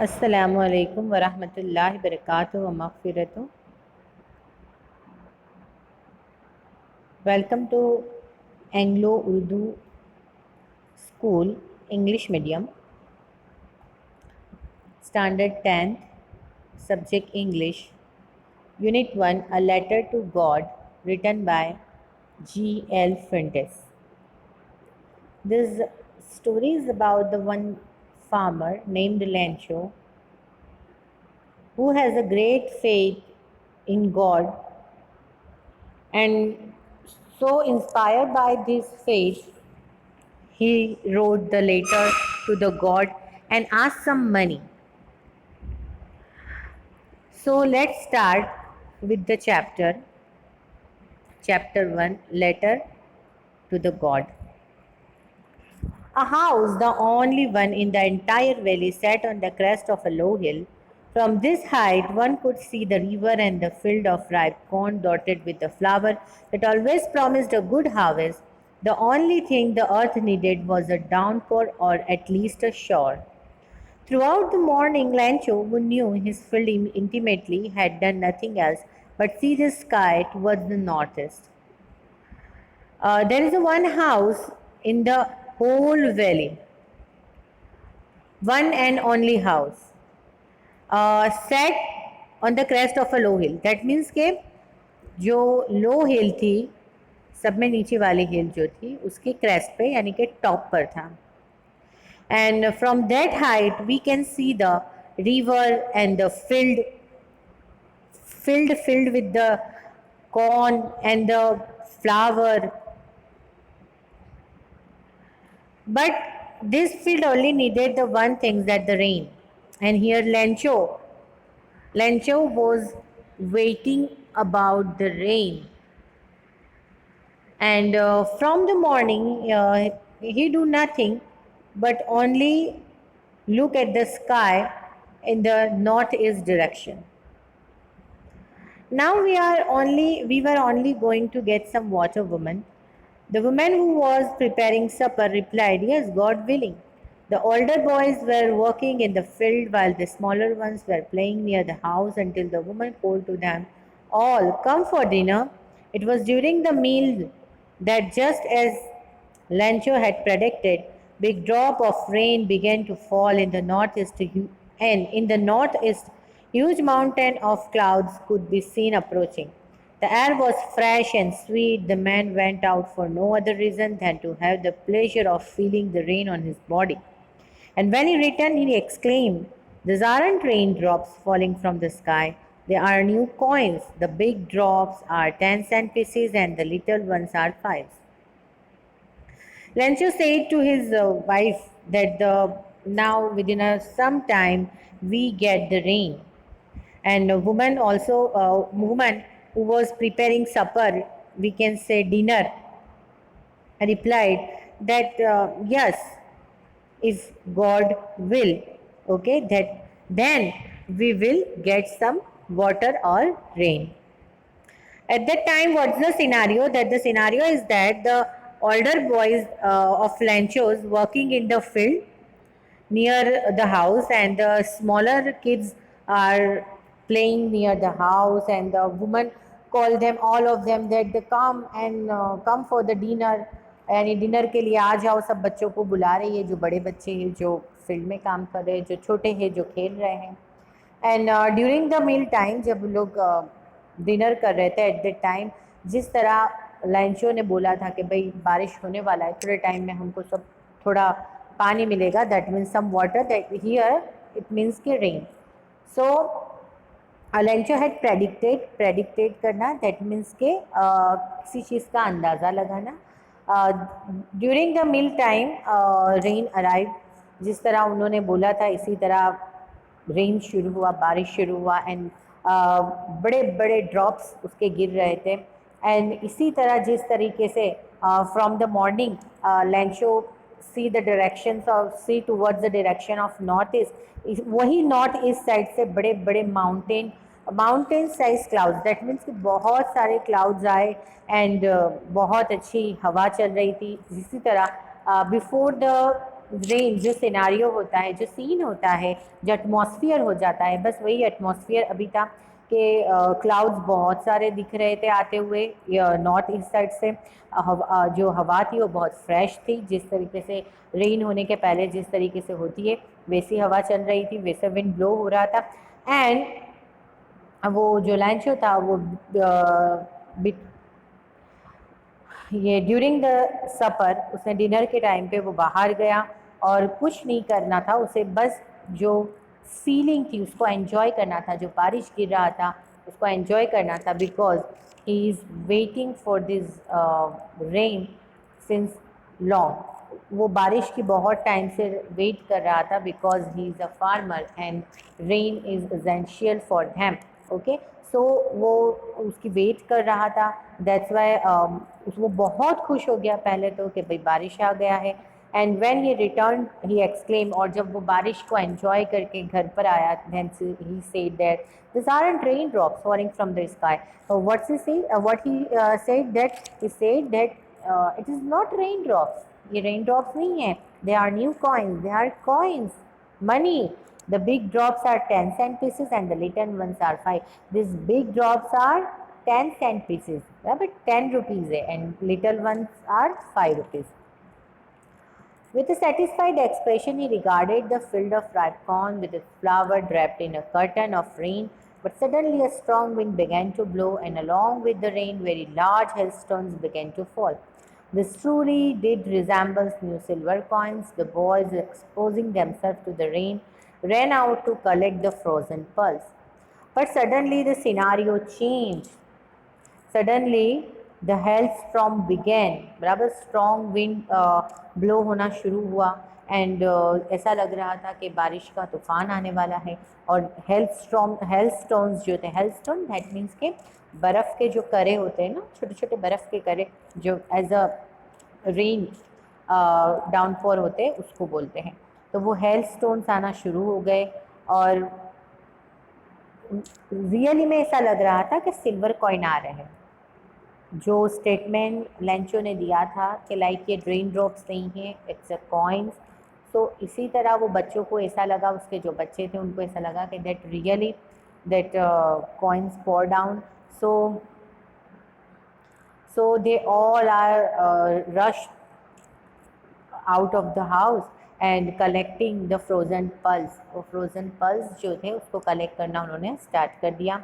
अस्सलामु अलैकुम वरहमतुल्लाहि वबरकातुहू व मग़फ़िरतुहू। Welcome to Anglo Urdu School English Medium, Standard 10th, Subject English, Unit 1, A Letter to God, written by G. L. Fuentes. This story is about the one farmer named Lancho who has a great faith in God, and so inspired by this faith, he wrote the letter to the God and asked some money. So let's start with the chapter. Chapter 1, Letter to the God. A house, the only one in the entire valley, sat on the crest of a low hill. From this height, one could see the river and the field of ripe corn dotted with the flower that always promised a good harvest. The only thing the earth needed was a downpour or at least a shower. Throughout the morning, Lancho, who knew his field intimately, had done nothing else but see the sky towards the northeast. There is a one house in the whole valley, one and only house, set on the crest of a low hill. That means के जो लो हिल थी, सब में नीचे वाली हिल जो थी उसके क्रेस्ट पे यानी कि टॉप पर था. And from that height we can see the river and the filled with the corn and the flower. But this field only needed the one thing, that the rain. And here Lancho was waiting about the rain. And from the morning he do nothing but only look at the sky in the northeast direction. Now we were only going to get some water, woman. The woman who was preparing supper replied, Yes, God willing. The older boys were working in the field while the smaller ones were playing near the house until the woman called to them, All come for dinner. It was during the meal that, just as Lancho had predicted, big drop of rain began to fall in the northeast, and in the northeast, huge mountain of clouds could be seen approaching. The air was fresh and sweet. The man went out for no other reason than to have the pleasure of feeling the rain on his body. And when he returned, he exclaimed, These aren't raindrops falling from the sky. They are new coins. The big drops are 10-cent pieces and the little ones are fives. Lencho said to his wife that now within some time we get the rain. And a woman who was preparing supper, we can say dinner, replied that yes, if God will, okay, that then we will get some water or rain. At that time, what's the scenario? That the scenario is that the older boys of Lanchos working in the field near the house, and the smaller kids are playing near the house, and the woman call them, all of them, that they come and come for the dinner. यानी dinner के लिए आ जाओ, सब बच्चों को बुला रही है, जो बड़े बच्चे हैं जो फील्ड में काम कर रहे हैं, जो छोटे हैं जो खेल रहे हैं. And during the meal time, जब लोग डिनर कर रहे थे, एट द टाइम जिस तरह लंचो ने बोला था कि भाई बारिश होने वाला है, थोड़े टाइम में हमको सब थोड़ा पानी मिलेगा, that means some water, that here it means के रेन. सो लंचो हैड प्रेडिक्टेड करना, दैट मीन्स के किसी चीज़ का अंदाज़ा लगाना. During the meal time rain arrive, जिस तरह उन्होंने बोला था इसी तरह रेन शुरू हुआ, बारिश शुरू हुआ, एंड बड़े बड़े ड्रॉप्स उसके गिर रहे थे. एंड इसी तरह जिस तरीके से फ्रॉम द मॉर्निंग लैंचो see the directions of see towards the direction of north east, वही नॉर्थ ईस्ट साइड से बड़े बड़े mountain size clouds, that means कि बहुत सारे क्लाउड्स आए, एंड बहुत अच्छी हवा चल रही थी. इसी तरह बिफोर द रेन जो सिनारियो होता है, जो सीन होता है, जो एटमॉस्फियर हो जाता है, बस वही एटमॉस्फियर अभी था कि क्लाउड्स बहुत सारे दिख रहे थे आते हुए नॉर्थ ईस्ट साइड से। जो हवा थी वो बहुत फ्रेश थी, जिस तरीके से रेन होने के पहले जिस तरीके से होती है वैसी हवा चल रही थी, वैसे विंड ब्लो हो रहा था। एंड वो जो लंच था वो ये ड्यूरिंग द सपर, उसने डिनर के टाइम पे वो बाहर गया और कुछ नहीं करना था उसे, बस जो फीलिंग थी उसको एंजॉय करना था, जो बारिश गिर रहा था उसको एंजॉय करना था, because he is waiting for this rain since long. वो बारिश की बहुत टाइम से वेट कर रहा था, because he is a farmer and rain is essential for them. Okay, so वो उसकी वेट कर रहा था, दैट्स वाई वो बहुत खुश हो गया पहले तो कि भाई बारिश आ गया है। And when he return he exclaim, और जब वो बारिश को एंजॉय करके घर पर आया, then he said that this aren't rain drops falling from the sky. What's he say what he said that he said that it is not rain drops, ये रेन ड्रॉप्स नहीं है, they are new coins, they are coins, money. The big drops are 10 cent pieces and the little ones are 5. These big drops are 10 cent pieces, yeah, but 10 rupees hai, and little ones are 5 rupees. With a satisfied expression, he regarded the field of ripe corn with its flower draped in a curtain of rain. But suddenly a strong wind began to blow, and along with the rain, very large hailstones began to fall. This truly did resemble new silver coins. The boys, exposing themselves to the rain, ran out to collect the frozen pearls. But suddenly the scenario changed. Suddenly the hail storm began, बराबर strong wind blow होना शुरू हुआ, and ऐसा लग रहा था कि बारिश का तूफान आने वाला है। और हेल स्टोन्स जो थे, हेल स्टोन दैट मीन्स के बर्फ़ के जो करे होते हैं ना, छोटे छोटे बर्फ़ के करे जो एज अ रेन डाउनफॉर होते हैं उसको बोलते हैं। तो वो हेल स्टोन्स आना शुरू हो गए, और रियली में ऐसा लग रहा था कि सिल्वर कॉइन आ रहे हैं। जो स्टेटमेंट लेंचो ने दिया था कि लाइक ये रेन ड्रॉप्स नहीं है, इट्स अ कॉइन्स, सो इसी तरह वो बच्चों को ऐसा लगा, उसके जो बच्चे थे उनको ऐसा लगा कि that really that coins pour down. So they all are rush out of the house and collecting the frozen pulse. वो फ्रोज़न पल्स जो थे उसको कलेक्ट करना उन्होंने स्टार्ट कर दिया।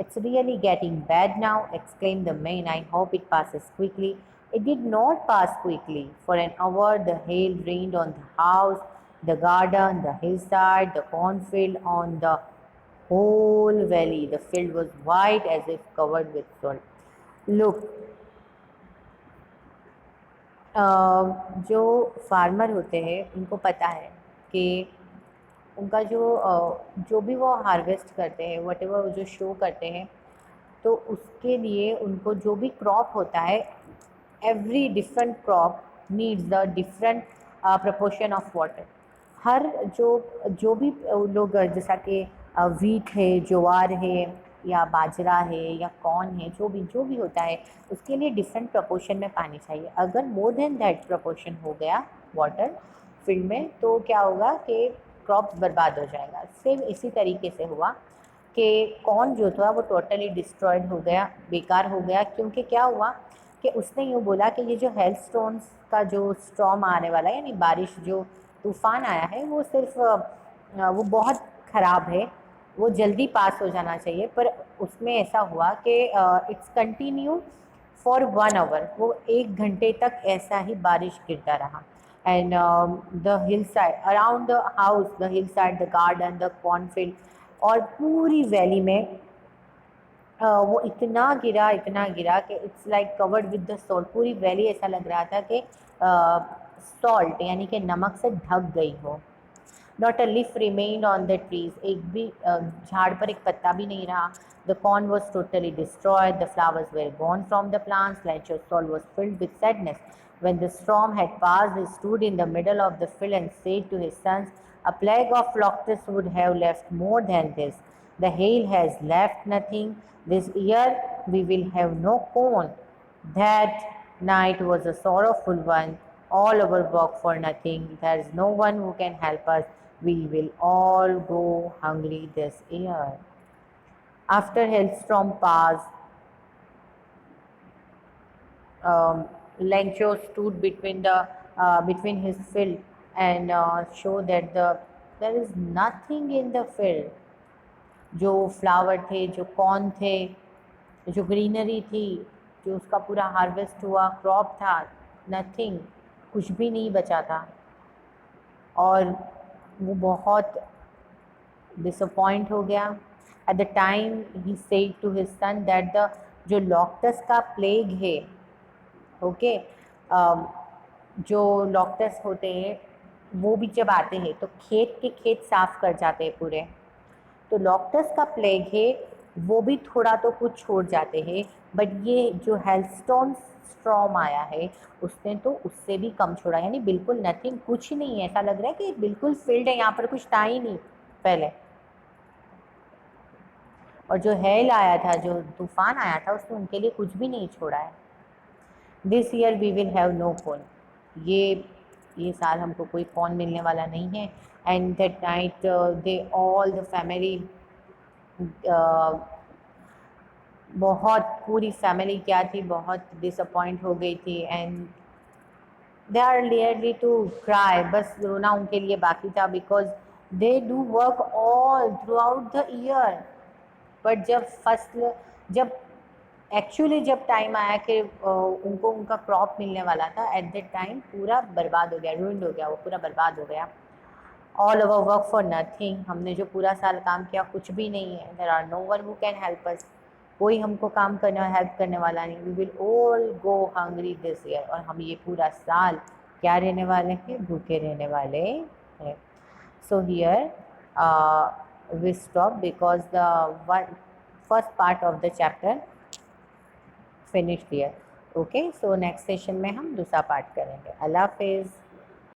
It's really getting bad now, exclaimed the man. I hope it passes quickly. It did not pass quickly. For an hour the hail rained on the house, the garden, the hillside, the cornfield, on the whole valley. The field was white as if covered with salt. Look, जो farmer होते हैं उनको पता है कि उनका जो भी वो हार्वेस्ट करते हैं, वट एवर वो जो शो करते हैं, तो उसके लिए उनको जो भी क्रॉप होता है, every different crop needs the different proportion of water. हर जो भी लोग जैसा कि वीट है, ज्वार है, या बाजरा है, या कॉर्न है, जो भी होता है उसके लिए डिफरेंट प्रपोर्शन में पानी चाहिए। अगर मोर देन दैट प्रपोर्शन हो गया वाटर फील्ड में, तो क्या होगा कि क्रॉप्स बर्बाद हो जाएगा। सेम इसी तरीके से हुआ कि कॉर्न जो था वो टोटली डिस्ट्रॉयड हो गया, बेकार हो गया, क्योंकि क्या हुआ कि उसने यूँ बोला कि ये जो हेलस्टोन्स का जो स्टॉर्म आने वाला है, यानी बारिश जो तूफ़ान आया है, वो सिर्फ वो बहुत ख़राब है, वो जल्दी पास हो जाना चाहिए। पर उसमें ऐसा हुआ कि इट्स कंटिन्यू फॉर 1 आवर, वो 1 घंटे तक ऐसा ही बारिश गिरता रहा। And the hill side around the house, the hill side, the garden, the cornfield, और पूरी वैली में वो इतना गिरा कि it's like covered with the salt. पूरी वैली ऐसा लग रहा था कि सॉल्ट यानी कि नमक से ढक गई हो। Not a leaf remained on the trees, एक भी झाड़ पर एक पत्ता भी नहीं रहा। The corn was totally destroyed, the flowers were gone from the plants, Lance's soul was filled with sadness. When the storm had passed, he stood in the middle of the field and said to his sons, a plague of locusts would have left more than this. The hail has left nothing. This year we will have no corn. That night was a sorrowful one. all our work for nothing. There's no one who can help us. We will all go hungry this year. After hailstorm passed, um, Lencho stood between his field and showed that there is nothing in the field. जो flower थे, जो corn थे, जो greenery थी, जो उसका पूरा harvest हुआ क्रॉप था, नथिंग, कुछ भी नहीं बचा था। और वो बहुत डिसअपॉइंट हो गया। At the time he said to his son that the जो लॉक्टस का प्लेग है, ओके, जो लॉक्टस होते हैं वो भी जब आते हैं तो खेत के खेत साफ कर जाते हैं पूरे। तो लॉक्टस का प्लेग है वो भी थोड़ा तो कुछ छोड़ जाते हैं, बट ये जो हेलस्टोन स्ट्रॉम आया है उसने तो उससे भी कम छोड़ा, यानी बिल्कुल नथिंग, कुछ नहीं है। ऐसा लग रहा है कि बिल्कुल फील्ड है, यहाँ पर कुछ था ही नहीं पहले। और जो हेल आया था, जो तूफान आया था, उसने उनके लिए कुछ भी नहीं छोड़ा है। This year we will have no corn, ये साल हमको कोई कॉर्न मिलने वाला नहीं है। And that night they all the family, बहुत पूरी फैमिली क्या थी, बहुत डिसअपॉइंट हो गई थी। And they are really to cry, बस रोना उनके लिए बाकी था, because they do work all throughout the year ईयर। बट जब एक्चुअली जब टाइम आया कि उनको उनका क्रॉप मिलने वाला था, एट दैट टाइम पूरा बर्बाद हो गया, रूइंड हो गया, वो पूरा बर्बाद हो गया। All over work for nothing, हमने जो पूरा साल काम किया कुछ भी नहीं है। There are no one who can help us, कोई हमको काम करने और हेल्प करने वाला नहीं। We will all go hungry this year, और हम ये पूरा साल क्या रहने वाले हैं, भूखे रहने वाले हैं। So here we stop because the first part of the chapter finished here. Okay, so next session में हम दूसरा पार्ट करेंगे। अल्लाह हाफिज़।